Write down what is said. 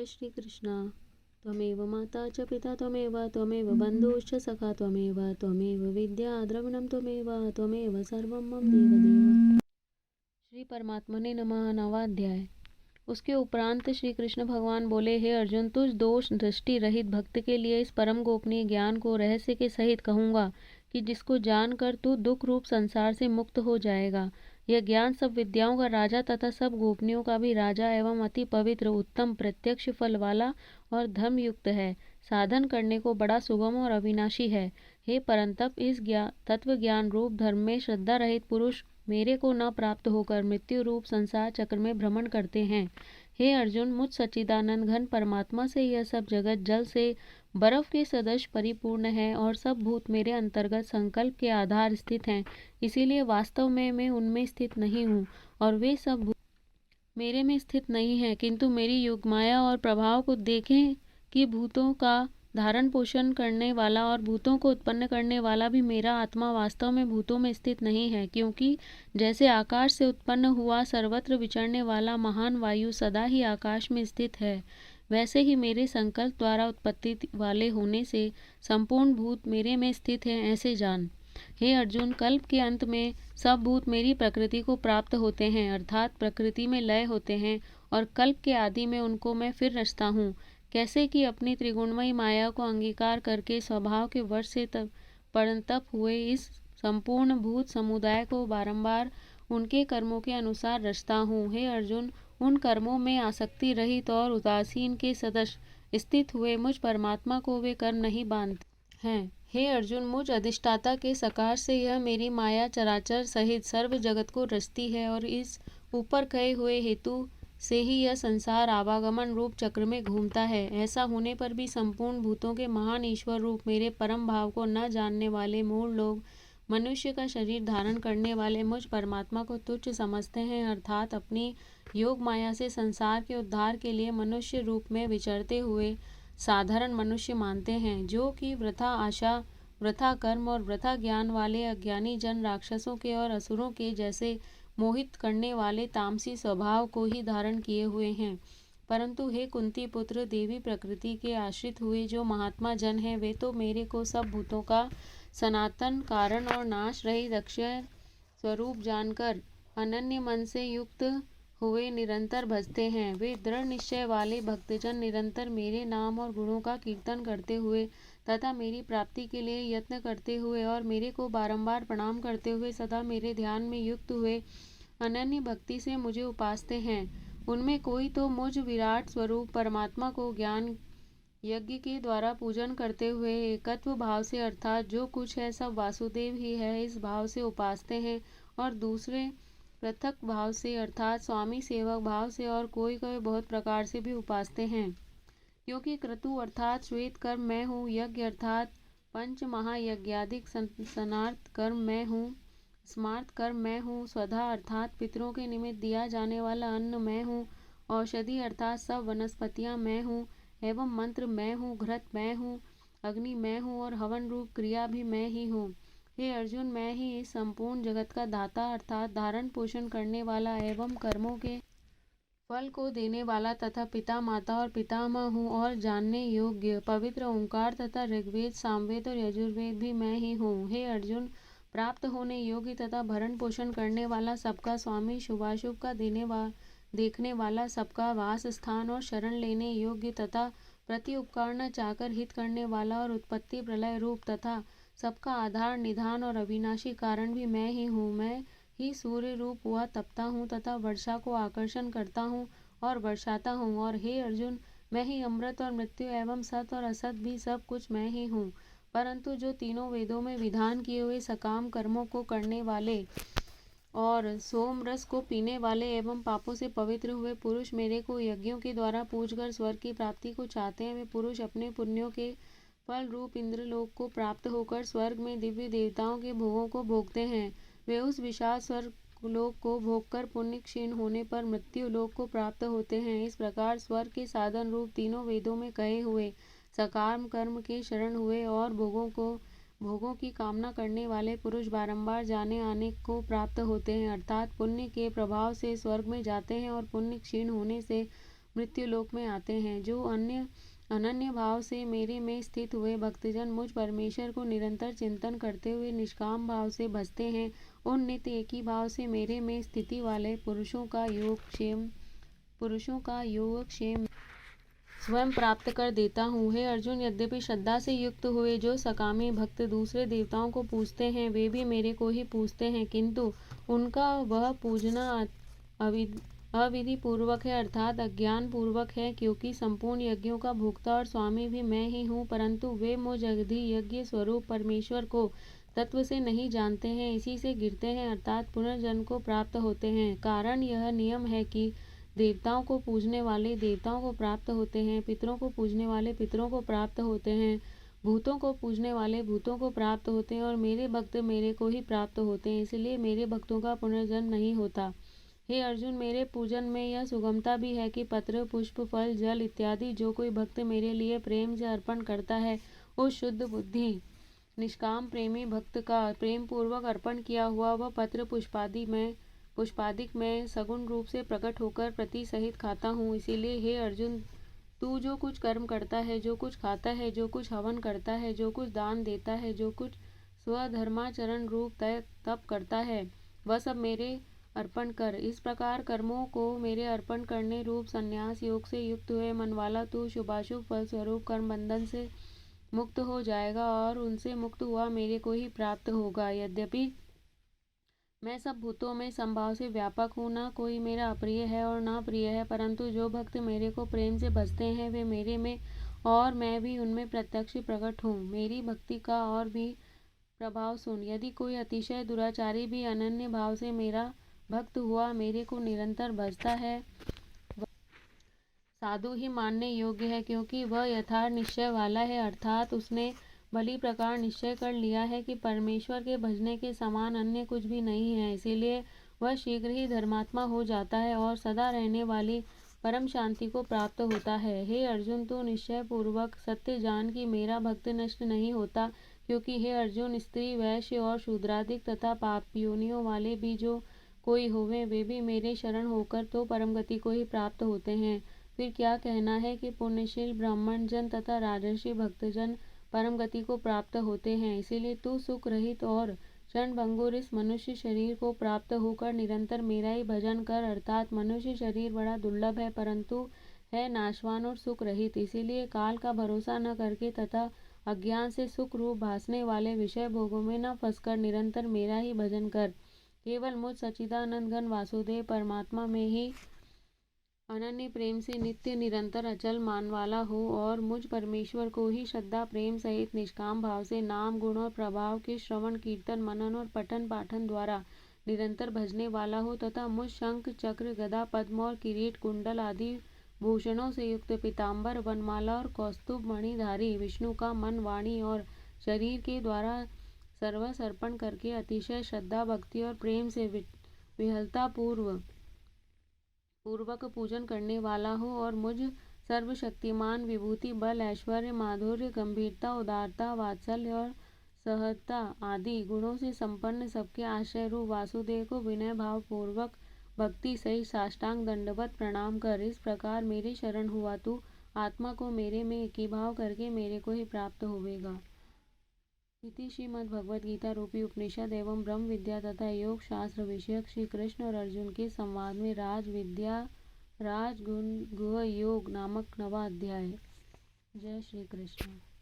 जय श्री कृष्ण। त्वमेव माता च पिता त्वमेव बन्धुश्च सखा त्वमेव विद्या द्रविणं त्वमेव सर्वं मम देवदेव। श्री परमात्मने नमः। नवाध्याय। उसके उपरांत श्री कृष्ण भगवान बोले, हे अर्जुन, तुझ दोष दृष्टि रहित भक्त के लिए इस परम गोपनीय ज्ञान को रहस्य के सहित कहूँगा कि जिसको जानकर तू दुख रूप संसार से मुक्त हो जाएगा। यह ज्ञान सब विद्याओं का राजा तथा सब गोपनियों का भी राजा एवं अति पवित्र उत्तम प्रत्यक्ष फल वाला और धर्म युक्त है। साधन करने को बड़ा सुगम और अविनाशी है। हे परंतप, इस तत्व ज्ञान रूप धर्म में श्रद्धा रहित पुरुष मेरे को न प्राप्त होकर मृत्यु रूप संसार चक्र में भ्रमण करते हैं। हे अर्जुन, मुझ सच्चिदानंद घन परमात्मा से यह सब जगत जल से बर्फ के सदृश परिपूर्ण है और सब भूत मेरे अंतर्गत संकल्प के आधार स्थित हैं। इसीलिए वास्तव में मैं उनमें स्थित नहीं हूँ और वे सब भूत मेरे में स्थित नहीं हैं, किंतु मेरी योगमाया और प्रभाव को देखें कि भूतों का धारण पोषण करने वाला और भूतों को उत्पन्न करने वाला भी मेरा आत्मा वास्तव में भूतों में स्थित नहीं है। क्योंकि जैसे आकाश से उत्पन्न हुआ सर्वत्र विचरने वाला महान वायु सदा ही आकाश में स्थित है, वैसे ही मेरे संकल्प द्वारा उत्पत्ति वाले होने से संपूर्ण भूत मेरे में स्थित हैं, ऐसे जान। हे अर्जुन, कल्प के अंत में सब भूत मेरी प्रकृति को प्राप्त होते हैं, अर्थात प्रकृति में लय होते हैं, और कल्प के आदि में उनको मैं फिर रचता हूँ। कैसे कि अपनी त्रिगुणमयी माया को अंगीकार करके स्वभाव के वश से परंतप हुए इस संपूर्ण भूत समुदाय को बारंबार उनके कर्मों के अनुसार रचता हूँ। हे अर्जुन, उन कर्मों में आसक्ति रहित और उदासीन के सदृश स्थित हुए मुझ परमात्मा को वे कर्म नहीं बांधते हैं। हे अर्जुन, मुझ अधिष्ठाता के सकाश से यह मेरी माया चराचर सहित सर्व जगत को रचती है और इस ऊपर कहे हुए हेतु से ही यह संसार आवागमन रूप चक्र में घूमता है। ऐसा होने पर भी संपूर्ण भूतों के महान ईश्वर रूप मेरे परम भाव को न जानने वाले मूढ़ लोग मनुष्य का शरीर धारण करने वाले मुझ परमात्मा को तुच्छ समझते हैं, अर्थात अपनी योग माया से संसार के उद्धार के लिए मनुष्य रूप में विचरते हुए साधारण मनुष्य मानते हैं, जो कि वृथा आशा, वृथा कर्म और वृथा ज्ञान वाले अज्ञानी जन राक्षसों के और असुरों के जैसे मोहित करने वाले तामसी स्वभाव को ही धारण किए हुए हैं। परंतु हे कुंती पुत्र, देवी प्रकृति के आश्रित हुए जो महात्मा जन हैं, वे तो मेरे को सब भूतों का सनातन कारण और नाश रहित अक्षय स्वरूप जानकर अनन्य मन से युक्त हुए निरंतर भजते हैं। वे दृढ़ निश्चय वाले भक्तजन निरंतर मेरे नाम और गुणों का कीर्तन करते हुए तथा मेरी प्राप्ति के लिए यत्न करते हुए और मेरे को बारंबार प्रणाम करते हुए सदा मेरे ध्यान में युक्त हुए अनन्य भक्ति से मुझे उपासते हैं। उनमें कोई तो मुझ विराट स्वरूप परमात्मा को ज्ञान यज्ञ के द्वारा पूजन करते हुए एकत्व भाव से, अर्थात जो कुछ है सब वासुदेव ही है, इस भाव से उपासते हैं, और दूसरे पृथक भाव से अर्थात स्वामी सेवक भाव से और कोई कोई बहुत प्रकार से भी उपासते हैं। क्योंकि क्रतु अर्थात श्वेत कर्म मैं हूँ, यज्ञ अर्थात पंच महायज्ञादिक सनार्थ कर्म मैं हूँ, स्मार्त कर्म मैं हूँ, स्वधा अर्थात पितरों के निमित्त दिया जाने वाला अन्न मैं हूँ, औषधि अर्थात सब वनस्पतियाँ मैं हूँ, एवं मंत्र मैं हूँ, घृत मैं हूँ, अग्नि मैं हूँ और हवन रूप क्रिया भी मैं ही हूँ। हे अर्जुन, मैं ही इस संपूर्ण जगत का दाता अर्थात धारण पोषण करने वाला एवं कर्मों के फल को देने वाला तथा पिता माता और पितामह हूँ, और जानने योग्य पवित्र ओंकार तथा ऋग्वेद सामवेद और यजुर्वेद भी मैं ही हूँ। हे अर्जुन, प्राप्त होने योग्य तथा भरण पोषण करने वाला, सबका स्वामी, शुभाशुभ का देखने वाला, सबका वास स्थान और शरण लेने योग्य तथा प्रति उपकार न चाहकर हित करने वाला और उत्पत्ति प्रलय रूप तथा सबका आधार निधान और अविनाशी कारण भी मैं ही हूँ। मैं ही सूर्य रूप हुआ तपता हूँ तथा वर्षा को आकर्षण करता हूँ और वर्षाता हूँ। और हे अर्जुन, मैं ही अमृत और मृत्यु एवं सत और असत भी सब कुछ मैं ही हूँ। परंतु जो तीनों वेदों में विधान किए हुए सकाम कर्मों को करने वाले और सोम रस को पीने वाले एवं पापों से पवित्र हुए पुरुष मेरे को यज्ञों के द्वारा पूजकर स्वर्ग की प्राप्ति को चाहते हैं, वे पुरुष अपने पुण्यों के फल रूप इंद्रलोक को प्राप्त होकर स्वर्ग में दिव्य देवताओं के भोगों को भोगते हैं। वे उस विशाल स्वर्ग लोक को भोगकर पुण्य क्षीण होने पर मृत्यु लोक को प्राप्त होते हैं। इस प्रकार स्वर्ग के साधन रूप तीनों वेदों में कहे हुए सकाम कर्म के शरण हुए और भोगों की कामना करने वाले पुरुष बारंबार जाने आने को प्राप्त होते हैं, अर्थात पुण्य के प्रभाव से स्वर्ग में जाते हैं और पुण्य क्षीण होने से मृत्यु लोक में आते हैं। जो अनन्य भाव से मेरे में स्थित हुए भक्तजन मुझ परमेश्वर को निरंतर चिंतन करते हुए निष्काम भाव से भजते हैं, उन नित्य एक ही भाव से मेरे में स्थिति वाले पुरुषों का योगक्षेम स्वयं प्राप्त कर देता हूँ। हे अर्जुन, यद्यपि श्रद्धा से युक्त हुए जो सकामी भक्त दूसरे देवताओं को पूजते हैं, वे भी मेरे को ही पूजते हैं, किंतु उनका वह पूजना अविधि पूर्वक है, अर्थात अज्ञान पूर्वक है, क्योंकि संपूर्ण यज्ञों का भोक्ता और स्वामी भी मैं ही हूँ, परंतु वे मुझ अवधि यज्ञ स्वरूप परमेश्वर को तत्व से नहीं जानते हैं, इसी से गिरते हैं, अर्थात पुनर्जन्म को प्राप्त होते हैं। कारण यह नियम है कि देवताओं को पूजने वाले देवताओं को प्राप्त होते हैं, पितरों को पूजने वाले पितरों को प्राप्त होते हैं, भूतों को पूजने वाले भूतों को प्राप्त होते हैं, और मेरे भक्त मेरे को ही प्राप्त होते हैं, इसलिए मेरे भक्तों का पुनर्जन्म नहीं होता। हे अर्जुन, मेरे पूजन में यह सुगमता भी है कि पत्र, पुष्प, फल, जल इत्यादि जो कोई भक्त मेरे लिए प्रेम से अर्पण करता है, उस शुद्ध बुद्धि निष्काम प्रेमी भक्त का प्रेम पूर्वक अर्पण किया हुआ वह पत्र पुष्पादिक में सगुण रूप से प्रकट होकर प्रति सहित खाता हूँ। इसीलिए हे अर्जुन, तू जो कुछ कर्म करता है, जो कुछ खाता है, जो कुछ हवन करता है, जो कुछ दान देता है, जो कुछ स्वधर्माचरण रूप तप करता है, वह सब मेरे अर्पण कर। इस प्रकार कर्मों को मेरे अर्पण करने रूप संन्यास योग से युक्त हुए मन वाला तू शुभाशुभ फल स्वरूप कर्म बंधन से मुक्त हो जाएगा, और उनसे मुक्त हुआ मेरे को ही प्राप्त होगा। यद्यपि मैं सब भूतों में समभाव से व्यापक हूँ, न कोई मेरा अप्रिय है और न प्रिय है, परंतु जो भक्त मेरे को प्रेम से भजते हैं, वे मेरे में और मैं भी उनमें प्रत्यक्ष प्रकट हूँ। मेरी भक्ति का और भी प्रभाव सुन। यदि कोई अतिशय दुराचारी भी अनन्य भाव से मेरा भक्त हुआ मेरे को निरंतर भजता है, साधु ही मानने योग्य है, क्योंकि वह यथार्थ निश्चय वाला है, अर्थात उसने भली प्रकार निश्चय कर लिया है कि परमेश्वर के भजने के समान अन्य कुछ भी नहीं है, इसीलिए वह शीघ्र ही धर्मात्मा हो जाता है और सदा रहने वाली परम शांति को प्राप्त होता है। हे अर्जुन, तू निश्चय पूर्वक सत्य जान कि मेरा भक्त नष्ट नहीं होता, क्योंकि हे अर्जुन, स्त्री, वैश्य और शूद्रादिक तथा पाप योनियों वाले भी जो कोई होवे, वे भी मेरे शरण होकर तो परम गति को ही प्राप्त होते हैं। फिर क्या कहना है कि पुण्यशील ब्राह्मण जन तथा राजर्षि भक्तजन परम गति को प्राप्त होते हैं। इसीलिए तू सुख रहित और क्षणभंगुर इस मनुष्य शरीर को प्राप्त होकर निरंतर मेरा ही भजन कर, अर्थात मनुष्य शरीर बड़ा दुर्लभ है, परंतु है नाशवान और सुख रहित, इसीलिए काल का भरोसा न करके तथा अज्ञान से सुख रूप भासने वाले विषय भोगों में न फंसकर निरंतर मेरा ही भजन कर। केवल मुझ सच्चिदानंद घन वासुदेव परमात्मा में ही अनन्य प्रेम से नित्य निरंतर अचल मान वाला हो, और मुझ परमेश्वर को ही श्रद्धा प्रेम सहित निष्काम भाव से नाम गुण और प्रभाव के श्रवण कीर्तन मनन और पठन पाठन द्वारा निरंतर भजने वाला हो, तथा मुझ शंख चक्र गदा पद्म और किरीट कुंडल आदि भूषणों से युक्त पीताम्बर वनमाला और कौस्तुभ मणिधारी विष्णु का मन वाणी और शरीर के द्वारा सर्वस अर्पण करके अतिशय श्रद्धा भक्ति और प्रेम से विहलता पूर्वक पूजन करने वाला हो, और मुझ सर्वशक्तिमान विभूति बल ऐश्वर्य माधुर्य गंभीरता उदारता वात्सल्य और सहजता आदि गुणों से संपन्न सबके आश्रय रूप वासुदेव को विनय भाव पूर्वक भक्ति सहित साष्टांग दंडवत प्रणाम कर। इस प्रकार मेरे शरण हुआ तू आत्मा को मेरे में एकीभाव करके मेरे को ही प्राप्त होवेगा। इति श्रीमद्भगवद्गीता रूपी उपनिषद एवं ब्रह्म विद्या तथा योग शास्त्र विषयक श्री कृष्ण और अर्जुन के संवाद में राजगुण गुह योग नामक 9वां अध्याय। जय श्री कृष्ण।